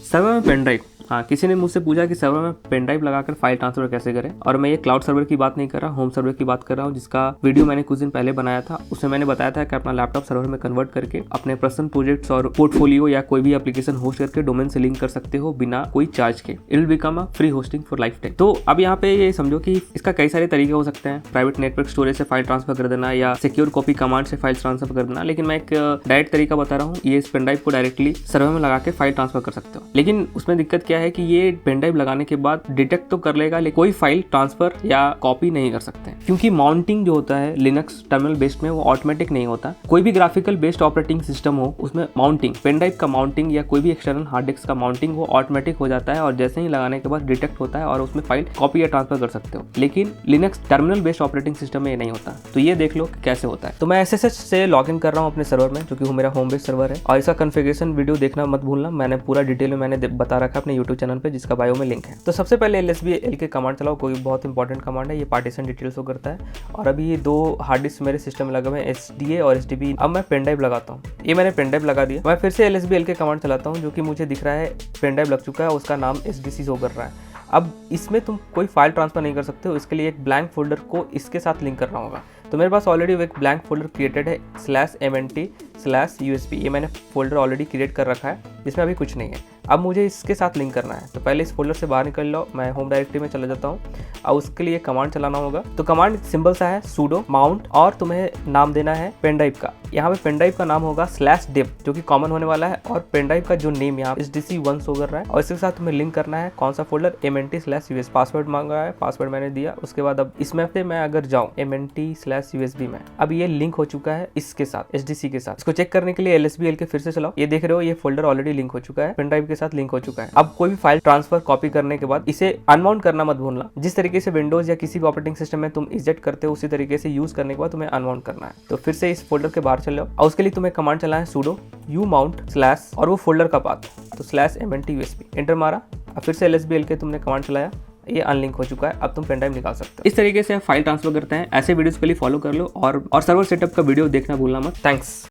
Server में pen drive, हाँ किसी ने मुझसे पूछा कि सर्वर में पेन ड्राइव लगाकर फाइल ट्रांसफर कैसे करें, और मैं ये क्लाउड सर्वर की बात नहीं कर रहा, होम सर्वर की बात कर रहा हूँ, जिसका वीडियो मैंने कुछ दिन पहले बनाया था। उसमें मैंने बताया था कि अपना लैपटॉप सर्वर में कन्वर्ट करके अपने पर्सनल प्रोजेक्ट्स और पोर्टफोलियो या कोई भी एप्लीकेशन होस्ट करके डोमेन से लिंक कर सकते हो बिना कोई चार्ज के। It will become a free hosting for life time. तो अब यहाँ पे ये समझो कि इसका कई सारे तरीके हो सकते हैं, प्राइवेट नेटवर्क स्टोरेज से फाइल ट्रांसफर कर देना या सिक्योर कॉपी कमांड से फाइल ट्रांसफर कर देना, लेकिन मैं एक डायरेक्ट तरीका बता रहा हूँ। ये इस पेन ड्राइव को डायरेक्टली सर्वर में लगा के फाइल ट्रांसफर कर सकते हो, लेकिन उसमें दिक्कत क्या है कि ये पेन ड्राइव लगाने के बाद डिटेक्ट तो कर लेगा, लेकिन कोई फाइल ट्रांसफर या कॉपी नहीं कर सकते, क्योंकि माउंटिंग जो होता है लिनक्स टर्मिनल बेस्ड में वो ऑटोमेटिक नहीं होता। कोई भी ग्राफिकल बेस्ड ऑपरेटिंग सिस्टम हो उसमें माउंटिंग, पेन ड्राइव का माउंटिंग या कोई भी एक्सटर्नल हार्ड डिस्क का माउंटिंग वो ऑटोमेटिक हो जाता है और जैसे ही लगाने के बाद डिटेक्ट होता है और उसमें फाइल कॉपी या ट्रांसफर कर सकते हो। लेकिन Linux terminal based operating system में ये नहीं होता। तो ये देख लो कि कैसे होता है। तो मैं SSH से लॉग इन कर रहा हूँ अपने सर्वर में, जो कि मेरा होम बेस्ड सर्वर है, और इसका कॉन्फ़िगरेशन वीडियो देखना मत भूलना, मैंने पूरा डिटेल में मैंने बता रखा है अपने यूट्यूब चैनल पे, जिसका बायो में लिंक है। तो सबसे पहले LSBL के कमांड चलाओ, कोई बहुत इंपॉर्टेंट कमांड है, ये पार्टीशन डिटेल शो करता है। और अभी ये 2 हार्ड डिस्क मेरे सिस्टम में लगे हुए हैं, SDA और SDB। अब मैं पेन ड्राइव लगाता हूँ, ये मैंने पेन ड्राइव लगा दिया। मैं फिर से LSBL के कमांड चलाता हूँ, जो कि मुझे दिख रहा है पेन ड्राइव लग चुका है, उसका नाम SDC शो कर रहा है। अब इसमें तुम कोई फाइल ट्रांसफर नहीं कर सकते हो, इसके लिए एक ब्लैंक फोल्डर को इसके साथ लिंक करना होगा। तो मेरे पास ऑलरेडी एक ब्लैंक फोल्डर क्रिएटेड है /MNT/USB, ये मैंने फोल्डर ऑलरेडी क्रिएट कर रखा है, जिसमें अभी कुछ नहीं है। अब मुझे इसके साथ लिंक करना है, तो पहले इस फोल्डर से बाहर निकल लो, मैं होम डायरेक्टरी में चला जाता हूँ और उसके लिए कमांड चलाना होगा। तो कमांड सिंपल सा है, sudo mount, और तुम्हें नाम देना है पेन ड्राइव का। यहाँ पे पेन ड्राइव का नाम होगा /dev, जो कि कॉमन होने वाला है, और पेन ड्राइव का जो नेम यहाँ SDC1 शो कर रहा है, और इसके साथ तुम्हें लिंक करना है कौन सा फोल्डर, MNT/US। पासवर्ड मांगा है, पासवर्ड मैंने दिया। उसके बाद अब इसमें से मैं अगर जाऊँ MNT/USB में, अब ये लिंक हो चुका है इसके साथ, SDC के साथ। इसको चेक करने के लिए LSBL के फिर से चलाओ, ये देख रहे हो ये फोल्डर ऑलरेडी लिंक हो चुका है, पेन ड्राइव के साथ लिंक हो चुका है। अब कोई भी फाइल ट्रांसफर कॉपी करने के बाद इसे अनमाउंट करना मत भूलना। जिस तरीके से विंडोज या किसी भी ऑपरेटिंग सिस्टम में तुम इजेक्ट करते हो, उसी तरीके से यूज करने के बाद तुम्हें अनमाउंट करना है। तो फिर से इस फोल्डर के बाहर चलो, और उसके लिए तुम्हें कमांड चलाना है sudo umount/ और वो फोल्डर का पाथ, तो /MNT/USB एंटर मारा। अब फिर से LSBL के तुमने कमांड चलाया, ये अनलिंक हो चुका है। अब तुम पेन ड्राइव निकाल सकते हो। इस तरीके से फाइल ट्रांसफर करते हैं। ऐसे वीडियोस के लिए फॉलो कर लो, और सर्वर सेटअप का वीडियो देखना भूलना मत। थैंक्स।